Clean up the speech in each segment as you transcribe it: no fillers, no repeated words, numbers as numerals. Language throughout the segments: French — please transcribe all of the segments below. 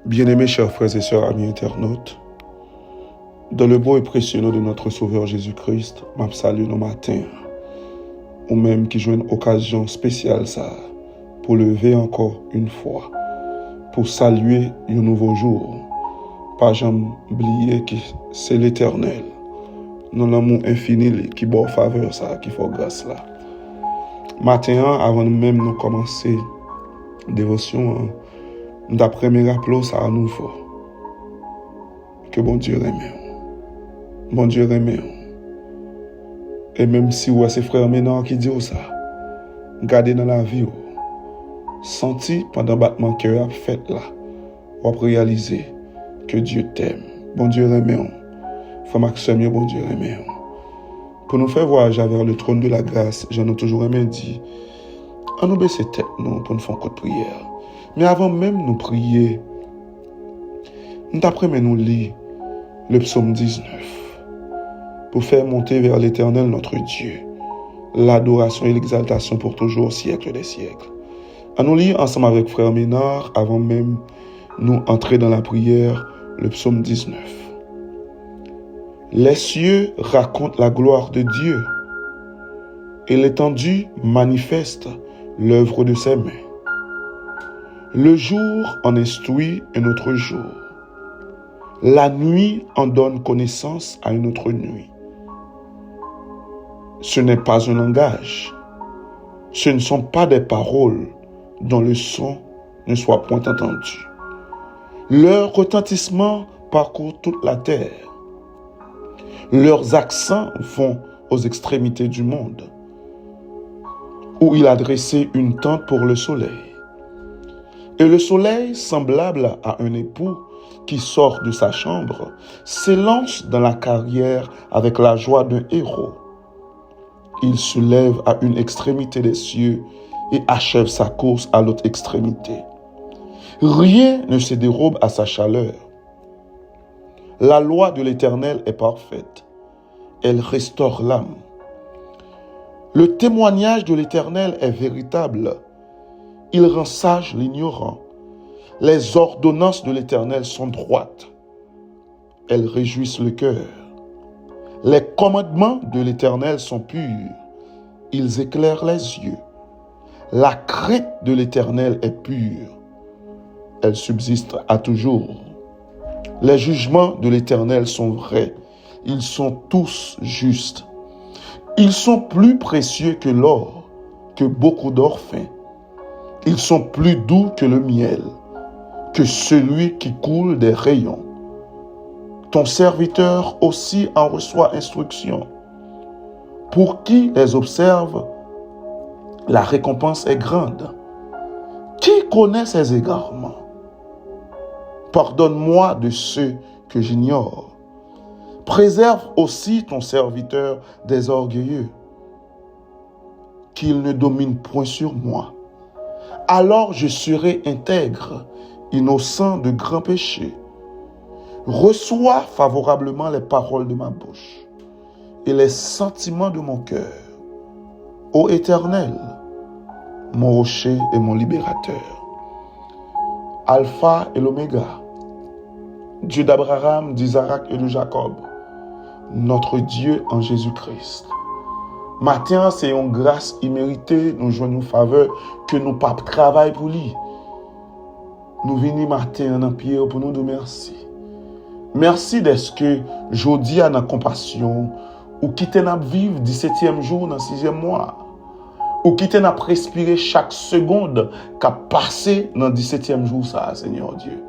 Bien-aimés chers frères et sœurs, amis internautes, dans le beau et précieux nom de notre Sauveur Jésus-Christ, m'a salué nos matins, ou même qui joue une occasion spéciale ça, pour lever encore une fois, pour saluer un nouveau jour. Pas jamais oublier que c'est l'Éternel, non l'amour infini qui bord faveur ça, qui fait grâce là. Matin, avant même nous commencer dévotion, d'après mes rappels, ça à nouveau. Que bon Dieu aime. Bon Dieu aime. Et même si ouais, c'est frère maintenant qui dit ça, gardez dans la vie, senti pendant battement cœur a fait là, ou réaliser que Dieu t'aime. Bon Dieu aime. Frère Maxime, bon Dieu aime. Pour nous faire voyager vers le trône de la grâce, j'en ai toujours aimé dit, on nous baisse tête nous pour nous faire un coup de prière. Mais avant même nous prier, nous d'après nous lire le psaume 19 pour faire monter vers l'Éternel notre Dieu l'adoration et l'exaltation pour toujours, siècle des siècles. À nous lire ensemble avec frère Ménard avant même nous entrer dans la prière le psaume 19. Les cieux racontent la gloire de Dieu et l'étendue manifeste l'œuvre de ses mains. Le jour en instruit un autre jour. La nuit en donne connaissance à une autre nuit. Ce n'est pas un langage. Ce ne sont pas des paroles dont le son ne soit point entendu. Leur retentissement parcourt toute la terre. Leurs accents vont aux extrémités du monde, où il a dressé une tente pour le soleil. Et le soleil, semblable à un époux qui sort de sa chambre, s'élance dans la carrière avec la joie d'un héros. Il se lève à une extrémité des cieux et achève sa course à l'autre extrémité. Rien ne se dérobe à sa chaleur. La loi de l'Éternel est parfaite. Elle restaure l'âme. Le témoignage de l'Éternel est véritable. Il rend sage l'ignorant. Les ordonnances de l'Éternel sont droites. Elles réjouissent le cœur. Les commandements de l'Éternel sont purs. Ils éclairent les yeux. La crainte de l'Éternel est pure. Elle subsiste à toujours. Les jugements de l'Éternel sont vrais. Ils sont tous justes. Ils sont plus précieux que l'or, que beaucoup d'or fin. Ils sont plus doux que le miel, que celui qui coule des rayons. Ton serviteur aussi en reçoit instruction. Pour qui les observe, la récompense est grande. Qui connaît ses égarements? Pardonne-moi de ceux que j'ignore. Préserve aussi ton serviteur des orgueilleux, qu'il ne domine point sur moi. Alors je serai intègre, innocent de grands péchés. Reçois favorablement les paroles de ma bouche et les sentiments de mon cœur. Ô Éternel, mon rocher et mon libérateur, Alpha et l'Oméga, Dieu d'Abraham, d'Isaac et de Jacob, notre Dieu en Jésus-Christ. Matin, c'est une grâce imméritée, nous jouons une faveur que nous pas travail pour lui. Nous venons matin en prière pour nous dire merci. Merci d'être que jeudi à la compassion, ou quitter n'a vivre 17e jour dans 6e mois, ou quitter n'a respirer chaque seconde qu'a passé dans 17e jour ça, Seigneur Dieu.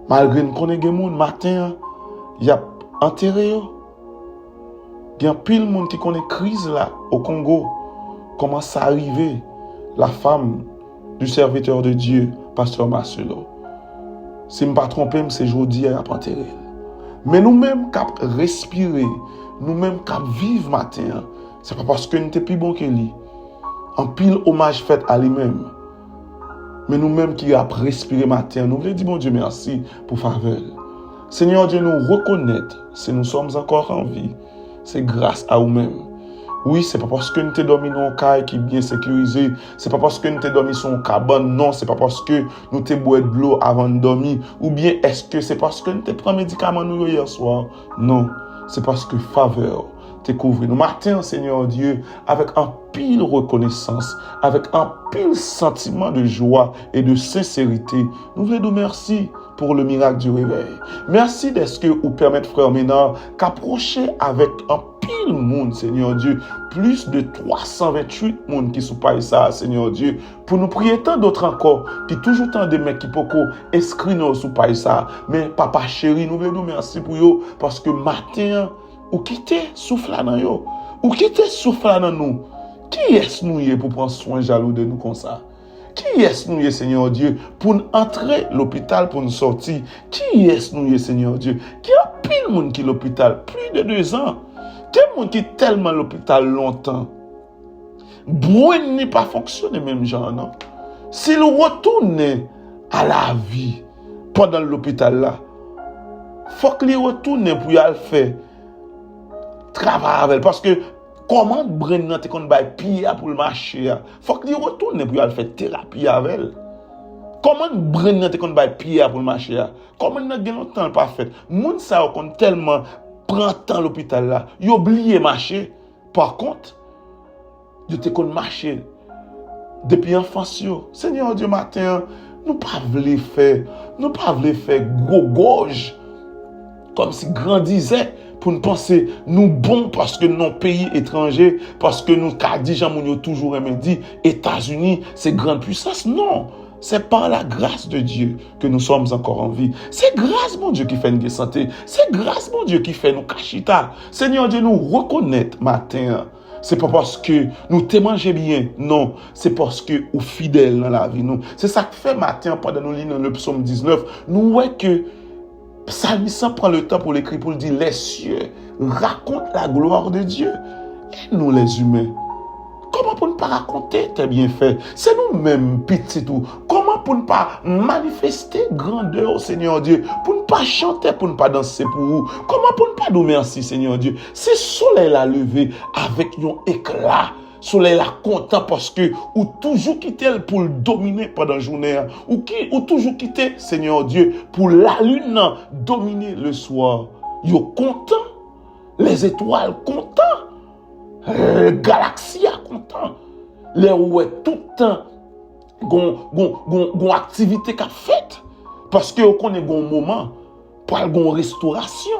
Malgré nous connaissons des gens, matin, il y a enterré. Il y a pile de monde qui connaît crise là au Congo. Comment ça arrivé? La femme du serviteur de Dieu, pasteur Marcelo. Si je ne me trompe pas, c'est jeudi à enterré. Mais nous-mêmes qui respirer, nous-mêmes qui vivre matin, c'est pas parce que nous sommes plus bon que lui. En pile hommage fait à lui-même. Mais nous-mêmes qui avons respiré matin, nous voulons dire bon Dieu merci pour faveur. Seigneur Dieu, nous reconnaître si nous sommes encore en vie. C'est grâce à vous-même Oui, c'est pas parce que nous t'es dormi dans un caille qui est bien sécurisé. C'est pas parce que nous t'es dormi sur une cabane. Non, c'est pas parce que nous t'es boire de l'eau avant de dormir. Ou bien est-ce que c'est parce que nous t'es pris médicament nous hier soir? Non, c'est parce que faveur t'es couvert. Nous matin, Seigneur Dieu, avec un pile reconnaissance, avec un pile sentiment de joie et de sincérité, nous voulons nous merci pour le miracle du réveil. Merci d'être que vous permettez, frère Ménard, qu'approcher avec un pile monde, Seigneur Dieu, plus de 328 monde qui sont pas ça, Seigneur Dieu, pour nous prier tant d'autres encore, qui toujours tant de mecs qui peuvent inscrire nous sous pas ça. Mais papa chéri, nous voulons nous merci pour vous, parce que matin, ou quitter souffle dans yo, ou quitter souffle dans nous. Qui est-ce nous pour prendre soin jaloux de nous comme ça? Qui est-ce nous, Seigneur Dieu, pour entrer à l'hôpital, pour nous sortir? Qui est-ce nous, Seigneur Dieu? Qui a pile de monde qui est à l'hôpital? Plus de 2 ans. Quel monde qui est tellement à l'hôpital longtemps? Bruit n'est pas fonctionné même genre, non? S'il retourne à la vie pendant l'hôpital là, faut qu'il retourne pour y aller faire travail avec elle. Parce que comment Brennan te kon bay pied pour le marché? Faut qu'il retourne pour aller faire thérapie avec elle. Comment Brennan te kon bay pied pour le marché? Comment n'a gen longtemps pas fait? Moun sa kon tellement prend temps l'hôpital là, il oublié marcher. Par contre, yo te kon marcher depuis enfance yo. Seigneur Dieu matin, nous pas vle faire gros gorge comme si grandissait pour nous penser nous bons parce que nos pays étrangers, parce que nous Kadijan moun toujours aimé dit États-Unis c'est grande puissance. Non, c'est par la grâce de Dieu que nous sommes encore en vie. C'est grâce mon Dieu qui fait une santé. C'est grâce mon Dieu qui fait nous kachita. Seigneur Dieu nous reconnaître matin. C'est pas parce que nous te mangeons bien, non. C'est parce que nous fidèles dans la vie. C'est ça que fait matin pendant nous lisons le psaume 19. Nous voyons que Psalmiste prend le temps pour l'écrire, pour le dire, les cieux racontent la gloire de Dieu. Et nous les humains, comment pour ne pas raconter tes bienfaits? C'est nous-mêmes, petits tout. Comment pour ne pas manifester grandeur au Seigneur Dieu? Pour ne pas chanter, pour ne pas danser pour vous? Comment pour ne pas nous merci, Seigneur Dieu? C'est soleil à lever avec un éclat. Soleil là content parce que ou toujours quitter pour le dominer pendant la journée, ou toujours quitter Seigneur Dieu pour la lune dominer le soir. Yo content, les étoiles content, les galaxies content, les ouais tout le temps gon activité qu'a faite parce que on connaît gon moment pour gon restauration.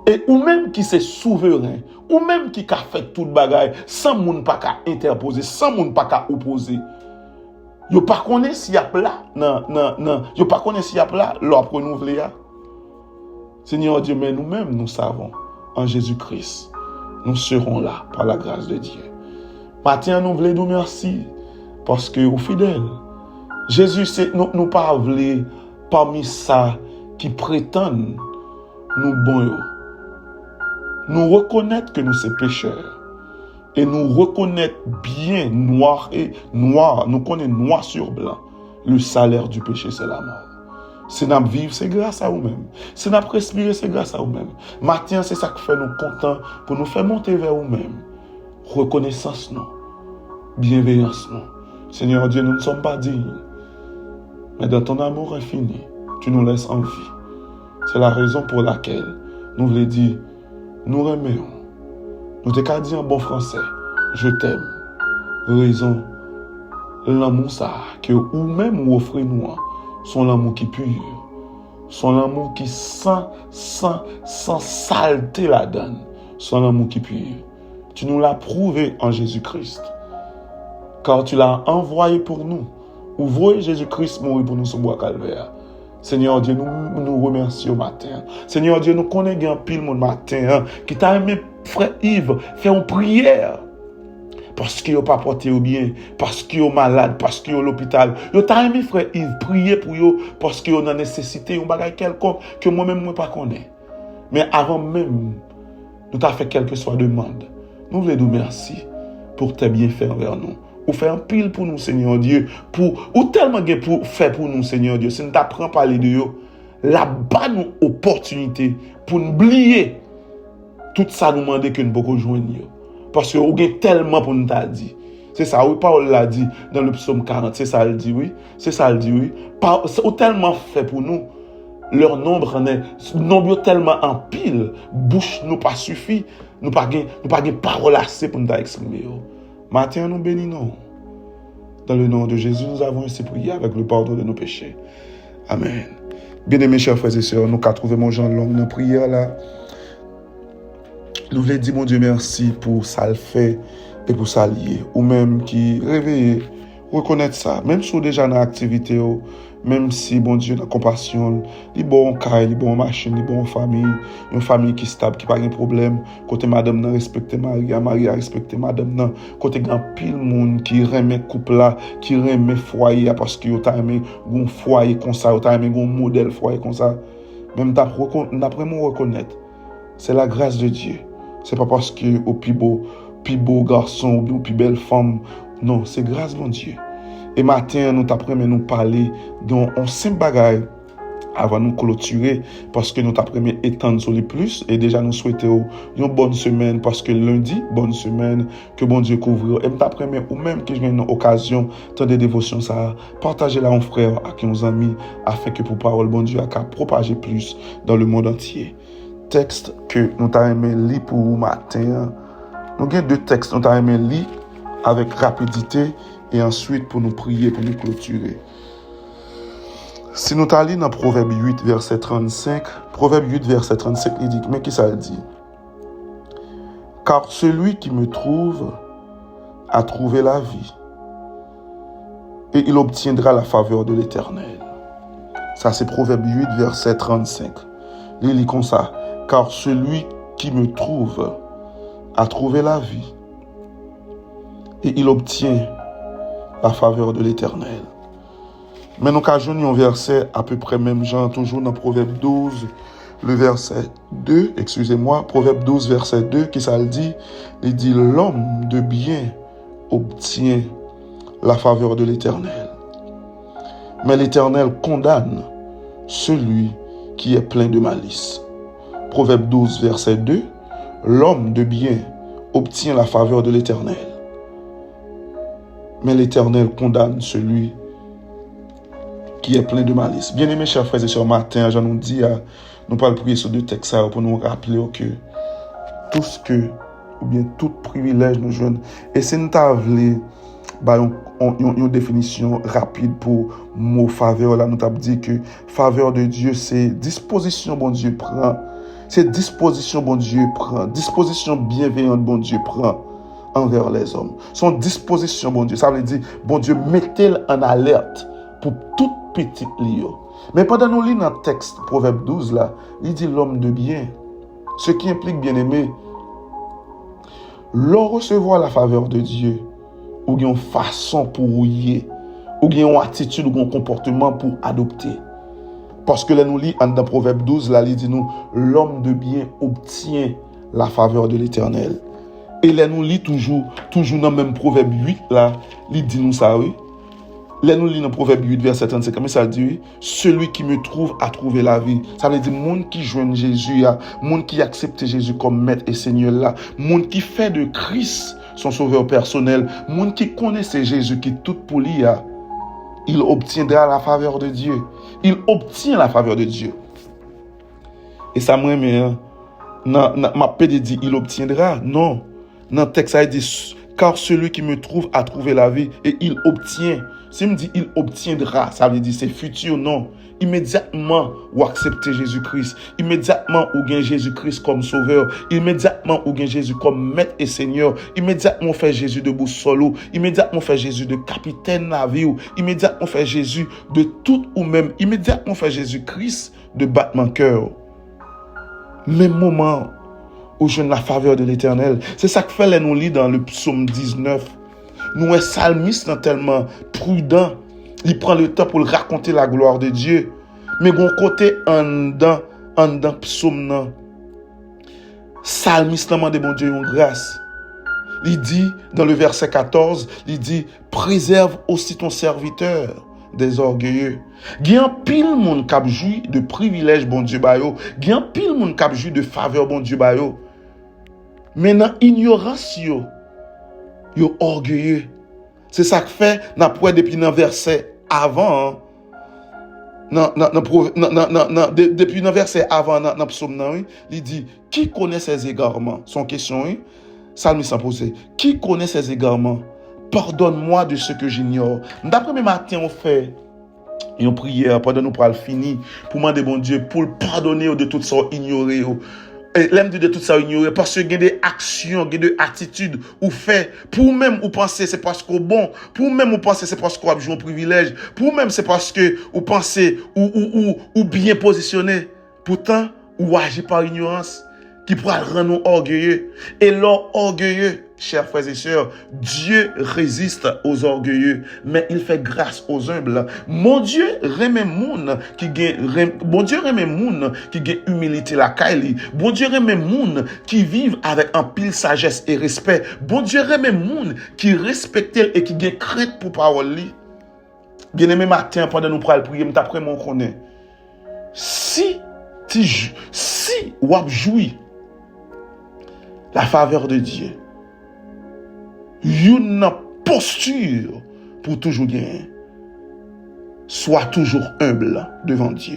Et ou même qui c'est souverain, ou même qui a fait tout le bagage, sans moun pas qu'à interposer, sans moun pas qu'à opposer. Yo pas connaît s'il y a là, non. Yo pas connaît s'il y a là, l'op renouvelé. Seigneur Dieu, mais nous-mêmes, nous savons, en Jésus-Christ, nous serons là par la grâce de Dieu. Matin, nous voulons nous merci, parce que vous fidèles. Jésus, c'est nous pas voulons parmi ça qui prétendent nous bons. Nous reconnaître que nous sommes pécheurs et nous reconnaître bien noir, nous connaissons noir sur blanc. Le salaire du péché, c'est la mort. Si nous vivons, c'est grâce à vous-même. Si nous respirons, c'est grâce à vous-même. Matin, c'est ça qui fait nous contents pour nous faire monter vers vous-même. Reconnaissance, non. Bienveillance, non. Seigneur Dieu, nous ne sommes pas dignes. Mais dans ton amour infini, tu nous laisses en vie. C'est la raison pour laquelle nous voulons dire, nous remercions. Nous te qu'à dire en bon français, je t'aime. Raison, l'amour ça, que ou même ou offrez nous, son l'amour qui pur, son amour qui sans saleté la donne, son amour qui pur. Tu nous l'as prouvé en Jésus-Christ. Car tu l'as envoyé pour nous. Ouvrez Jésus-Christ mourir pour nous sur bois calvaire. Seigneur Dieu, nous remercions au matin. Seigneur Dieu, nous connaissons un pile mon matin qui t'a aimé, frère Yves, faire une prière. Parce qu'il n'a pas porté au bien, parce qu'il est malade, parce qu'il est à l'hôpital. Il t'a aimé, frère Yves, prier pour eux parce qu'il a nécessité un bagage quelconque que moi-même, je ne connais pas. Mais avant même, nous t'avons fait quelque soit demande. Nous voulons nous remercier pour tes bienfaits envers nous. Ou faire un pile pour nous, Seigneur Dieu, ou tellement pour faire pour nous, Seigneur Dieu. Si nous t'apprends à parler de eux, là-bas, nous opportunité pour nous oublier tout ça nous demande que nous pouvons joindre. Parce que nous avons tellement pour nous dire. C'est ça, oui, Paul l'a dit dans le psaume 40. C'est ça, il dit, oui. C'est ça, il dit, oui. C'est tellement fait pour nous. Leur nombre est tellement en pile. Bouche nous pas suffit. Nous pas de parole assez pour nous exprimer. Matin, nous bénissons. Dans le nom de Jésus, nous avons ainsi prié avec le pardon de nos péchés. Amen. Bien-aimés, chers frères et sœurs, nous qu'à trouver mon Jean long dans la prière là. Nous voulons dire, mon Dieu, merci pour ça le fait et pour ça lier. Ou même qui réveille, reconnaître ça. Même si vous déjà dans l'activité, même si, bon Dieu, dans la compassion, il bon caille, il bon machine, il bon famille, une famille qui est stable, qui n'a pas de problème. Côté madame, n'a respecté Marie, Marie a respecté madame, n'a. Côté grand pile monde qui remet couple là, qui remet foyer, parce que vous avez aimé un foyer comme ça, vous avez aimé un modèle foyer comme ça. Même d'après moi reconnaître, c'est la grâce de Dieu. C'est pas parce que au plus beau garçon ou plus belle femme. Non, c'est grâce de Dieu. Et matin, nous t'apprenons nous parler d'un simple bagage avant de nous clôturer parce que nous t'apprenons étendre sur les plus et déjà nous souhaitons une bonne semaine parce que lundi, bonne semaine, que bon Dieu couvre. Et nous t'apprenons ou même que j'ai une occasion de des dévotions, ça, partager là un frère avec nos amis afin que pour parole bon Dieu à propager plus dans le monde entier. Texte que nous t'aimons lire pour matin. Nous avons deux textes nous t'aimons lire avec rapidité et ensuite pour nous prier, pour nous clôturer. Si nous t'allons dans Proverbe 8, verset 35, Proverbe 8, verset 35, il dit, mais qui ça dit? Car celui qui me trouve a trouvé la vie et il obtiendra la faveur de l'Éternel. Ça c'est Proverbe 8, verset 35. Il lit comme ça. Car celui qui me trouve a trouvé la vie et il obtient la faveur de l'Éternel. Mais nous avons un verset à peu près même genre, toujours dans Proverbe 12, le verset 2, Proverbe 12, verset 2, qui ça le dit, il dit, l'homme de bien obtient la faveur de l'Éternel. Mais l'Éternel condamne celui qui est plein de malice. Proverbe 12, verset 2, l'homme de bien obtient la faveur de l'Éternel. Mais l'Éternel condamne celui qui est plein de malice. Bien-aimés, chers frères et sœurs, matin, je nous dis, nous parlons prier sur deux textes pour nous rappeler que tout ce que, ou bien tout privilège nous joignent. Et c'est nous avons une définition rapide pour mot faveur. Là, nous avons dit que faveur de Dieu, c'est disposition bon Dieu prend. C'est disposition bon Dieu prend. Disposition bienveillante bon Dieu prend envers les hommes. Son disposition bon Dieu. Ça veut dire, bon Dieu, mettez-le en alerte pour toute petite lio. Mais pendant nous lisons dans le texte, Proverbe 12, là, il dit l'homme de bien. Ce qui implique, bien aimé, l'on recevoir la faveur de Dieu, ou une façon pour y ou une attitude ou un comportement pour adopter. Parce que là, nous lisons dans Proverbe 12, là, il dit nous, l'homme de bien obtient la faveur de l'Éternel. Et là, nous lisons toujours dans le même Proverbe 8, là, il dit nous ça, oui. Là, nous lisons dans Proverbe 8, verset 35, mais ça dit, oui, celui qui me trouve a trouvé la vie. Ça veut dire, monde qui joigne Jésus, monde qui accepte Jésus comme maître et Seigneur là, monde qui fait de Christ son sauveur personnel, monde qui connaissait Jésus, qui tout pour lui, il obtiendra la faveur de Dieu. Il obtient la faveur de Dieu. Et ça me remet, ma pédé dit, il obtiendra. Non. Dans le texte, ça dit, car celui qui me trouve a trouvé la vie et il obtient. Si me dit il obtiendra, ça veut dire c'est futur, non. Immédiatement, ou accepter Jésus-Christ. Immédiatement, ou gagne Jésus-Christ comme sauveur. Immédiatement, ou gagne Jésus comme maître et seigneur. Immédiatement, fait Jésus de boussole. Immédiatement, fait Jésus de capitaine navire. Immédiatement, fait Jésus de tout ou même. Immédiatement, fait Jésus-Christ de battement cœur. Même moment où je la faveur de l'Éternel. C'est ça que fait les nous lit dans le psaume 19. Nous, un psalmiste tellement prudent, il prend le temps pour raconter la gloire de Dieu. Mais bon côté, en dans psaume, psalmiste demande bon Dieu une grâce. Il dit, dans le verset 14, il dit, préserve aussi ton serviteur des orgueilleux. Il y a un pile monde qui a joui de privilèges bon Dieu bayo. Il y a un pile monde qui a joui de faveur bon Dieu bayo. Mais dans l'ignorance, yo orgueilleux. C'est ça que fait, depuis le verset avant, depuis le verset avant, dans le psaume, il dit, qui connaît ses égarements? Son question, Salmi s'en poser. Qui connaît ses égarements? Pardonne-moi de ce que j'ignore. D'après mes matins, on fait une prière pendant nous pour le finir, pour demander bon Dieu, pour le pardonner de tout ça ignoré. Et l'aime de tout ça ignorer parce que il y a des actions, il y a des attitudes ou fait pour même ou penser c'est parce que bon, pour même ou penser c'est parce qu'on a joué un privilège, pour même c'est parce que ou penser ou bien positionné. Pourtant, ou agir par ignorance qui pourra rendre nous orgueilleux. Et l'or orgueilleux, chers frères et sœurs, Dieu résiste aux orgueilleux, mais il fait grâce aux humbles. Mon Dieu remet moun qui gagne, bon Dieu remet moun qui gagne humilité la kaili. Bon Dieu remet moun qui vivent avec un pile sagesse et respect. Bon Dieu remet moun qui respecte et qui gagne crainte pour parole li. Bien-aimé matin pendant nous pral prier, m'après mon connaît. Si ou jouit la faveur de Dieu, une posture pour toujours gagner. Sois toujours humble devant Dieu.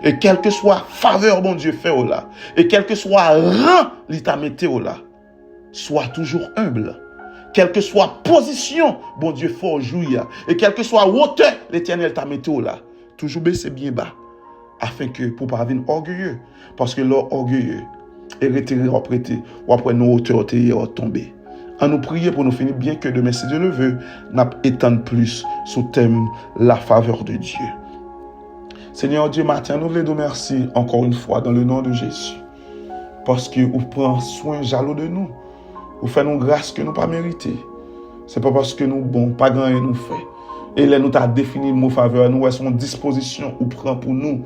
Et quelle que soit faveur bon Dieu fait au là, et quel que soit rang l'état météo là, sois toujours humble. Quelle que soit position bon Dieu fait au jouir, et quelle que soit hauteur l'éternel t'a météo là, toujours baisser bien bas, afin que pour pas venir orgueilleux, parce que l'or orgueilleux est retiré ou prêté, ou après nos hauteurs tomber. En nous prier pour nous finir, bien que demain, si Dieu le veut, n'a étendre plus sous thème la faveur de Dieu. Seigneur Dieu, matin, nous voulons te remercier encore une fois dans le nom de Jésus. Parce que vous prenez soin jaloux de nous. Vous faites nous grâce que nous pas mérité. C'est pas parce que nous bon, pas grand nous fait. Et là, nous t'a défini le mot faveur, nous, son disposition ou prend pour nous.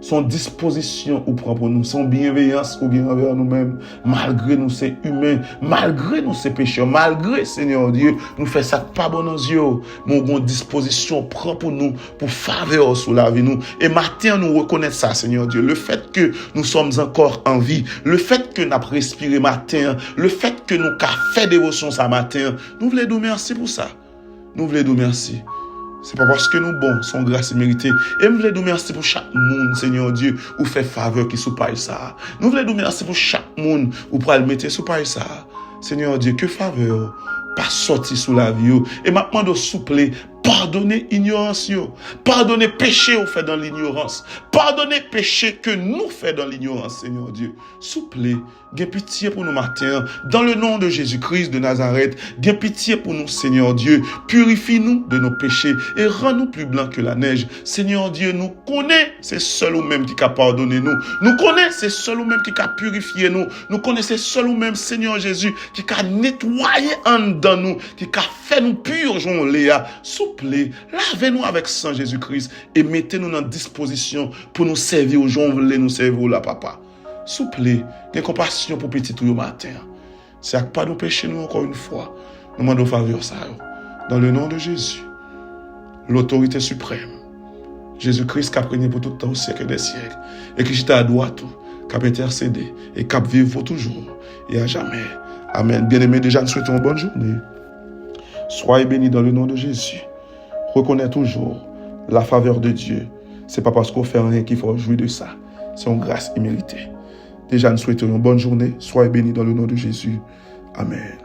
Son disposition ou prend pour nous, son bienveillance ou bien envers nous-mêmes, malgré nous c'est humain, malgré nous c'est pécheur, malgré Seigneur Dieu, nous fait ça pas bon nos yeux, mon bon disposition prend pour nous, pour faveur sous la vie nous. Et matin nous reconnaissons ça Seigneur Dieu, le fait que nous sommes encore en vie, le fait que nous avons respiré matin, le fait que nous avons fait dévotion ça matin, nous voulons nous remercier pour ça. Nous voulons nous remercier. C'est pas parce que nous bons, son grâce méritée. Et nous voulons nous remercier pour chaque monde, Seigneur Dieu, ou fait faveur qui sous paille ça. Nous voulons nous remercier pour chaque monde, ou pour le mettre sous paille ça. Seigneur Dieu, que faveur, pas sorti sous la vie. Et maintenant de souple, pardonnez ignorance, pardonnez péché au fait dans l'ignorance, pardonnez péché que nous fait dans l'ignorance, Seigneur Dieu. Souple, gain pitié pour nous matin, dans le nom de Jésus-Christ de Nazareth, gain pitié pour nous, Seigneur Dieu, purifie-nous de nos péchés et rends-nous plus blancs que la neige. Seigneur Dieu, nous connaît, c'est seul ou même qui a pardonné nous. Nous connaît, c'est seul ou même qui a purifié nous. Nous connaissons seul ou même, Seigneur Jésus, qui a nettoyé en dedans nous, qui a fait nous purgeons Léa. Lavez-nous avec sang Jésus-Christ et mettez-nous dans disposition pour nous servir aux gens, voulez nous servir là, papa. Souple, ayez compassion pour petit tout le matin. Si à pas nous pécher nous encore une fois, nous demandons faveur ça. Dans le nom de Jésus, l'autorité suprême, Jésus-Christ qui a prégné pour tout le temps au siècle des siècles et qui j'étais à droite, qui a intercédé et qui a vivre pour toujours et à jamais. Amen. Bien-aimés, déjà nous souhaitons une bonne journée. Soyez bénis dans le nom de Jésus. Reconnais toujours la faveur de Dieu. C'est pas parce qu'on fait rien qu'il faut jouir de ça. C'est une grâce imméritée. Déjà, nous souhaitons une bonne journée. Soyez bénis dans le nom de Jésus. Amen.